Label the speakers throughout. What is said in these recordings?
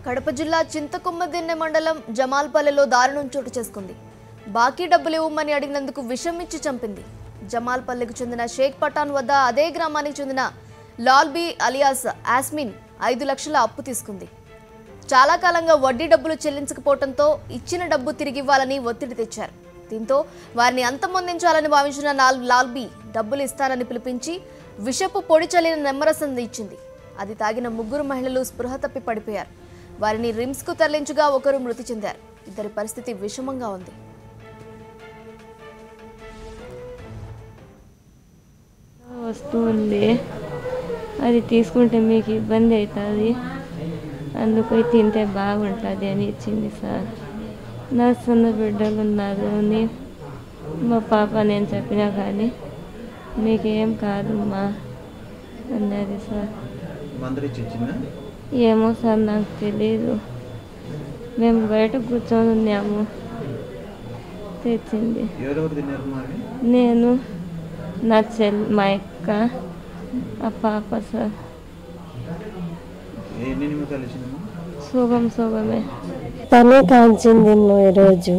Speaker 1: కడప జిల్లా చింతకొమ్మదిన్నె మండలం జమాల్పల్లెలో దారుణం చోటు చేసుకుంది. బాకీ డబ్బులు ఇవ్వమని అడిగినందుకు విషం ఇచ్చి చంపింది. జమాల్పల్లెకు చెందిన షేక్ పఠాన్ వద్ద అదే గ్రామానికి చెందిన లాల్బీ అలియాస్ ఆస్మిన్ 5 లక్షల అప్పు తీసుకుంది. చాలా కాలంగా వడ్డీ డబ్బులు చెల్లించకపోవడంతో ఇచ్చిన డబ్బు తిరిగి ఇవ్వాలని ఒత్తిడి తెచ్చారు. దీంతో వారిని అంతమొందించాలని భావించిన లాల్బీ డబ్బులు ఇస్తానని పిలిపించి విషపు పొడి చల్లిన నిమ్మరసం ఇచ్చింది. అది తాగిన 3 మహిళలు స్పృహ తప్పి పడిపోయారు. వారిని రిమ్స్ కు తరలించగా ఒకరు మృతి చెందారు. ఇద్దరి పరిస్థితి విషమంగా ఉంది.
Speaker 2: వస్తుంది అది తీసుకుంటే మీకు ఇబ్బంది అవుతుంది, అందుకు తింటే బాగుంటుంది అని ఇచ్చింది సార్. నా సొంత బిడ్డలు ఉన్నారు, మా పాప నేను చెప్పినా కానీ మీకేం కాదు మా అన్నది సార్. ఏమో సార్ నాకు తెలీదు, మేము బయట కూర్చొని ఉన్నాము, తెచ్చింది. నేను, నా చెల్లి, మా అక్క, ఆ పాప సార్. సుగమే
Speaker 3: తనే కాంచింది ఈరోజు,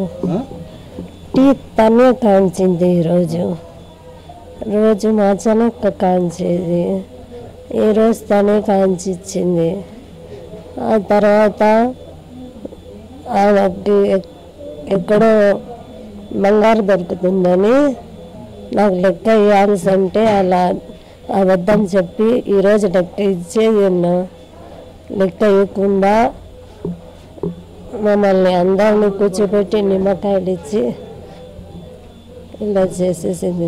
Speaker 3: టీ తనే కాంచింది ఈరోజు. రోజు మా చెనక్క కాంచేది, ఈరోజు తనే కాంచి ఇచ్చింది. ఆ తర్వాత ఆమెకి ఎక్కడో బంగారు దొరుకుతుందని నాకు లెక్క ఇవ్వాల్సి అంటే అలా అబద్ధం చెప్పి ఈరోజు లెక్క ఇచ్చేది ఉన్నా. లెక్క ఇవ్వకుండా మమ్మల్ని అందరినీ కూర్చోబెట్టి నిమ్మకాయలు ఇచ్చి ఇలా చేసేసింది.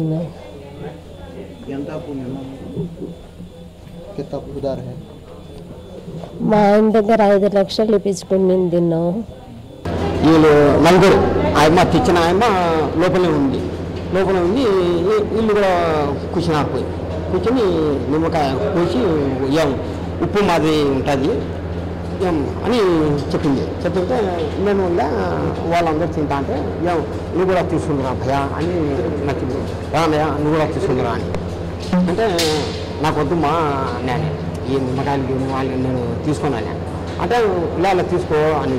Speaker 3: మా ఆయన దగ్గర 5 లక్షలు ఇప్పించుకుని తిన్నాం.
Speaker 4: వీళ్ళు నలుగురు, ఆయమ్మ తెచ్చిన ఆయమ్మ లోపలే ఉంది, వీళ్ళు కూడా కూర్చొని నిమ్మకాయ కూసి ఏం ఉప్పు మాది ఉంటుంది ఏం అని చెప్పింది. చెప్తే నేను వాళ్ళందరూ తింటా అంటే ఏం నువ్వు కూడా తీసుకుందిరా భయా అని నచ్చింది. రానయ్యా నువ్వు కూడా తీసుకుందిరా అని అంటే నాకు వద్దు మా నేను ఈ నిమ్మకాయలు నేను తీసుకున్నాను అంటే ఇలా తీసుకో అని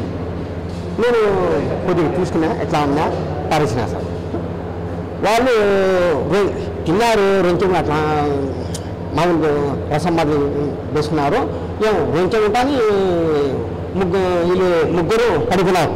Speaker 4: నేను కొద్దిగా తీసుకున్నా. ఎట్లా ఉన్నా పరిచిన సార్ వాళ్ళు తిన్నారు, రెంచెం అట్లా మామూలు రసం మాది వేసుకున్నారు. ఏం రెంచెం ఉంటాని వీళ్ళు ముగ్గురు పడుకున్నారు.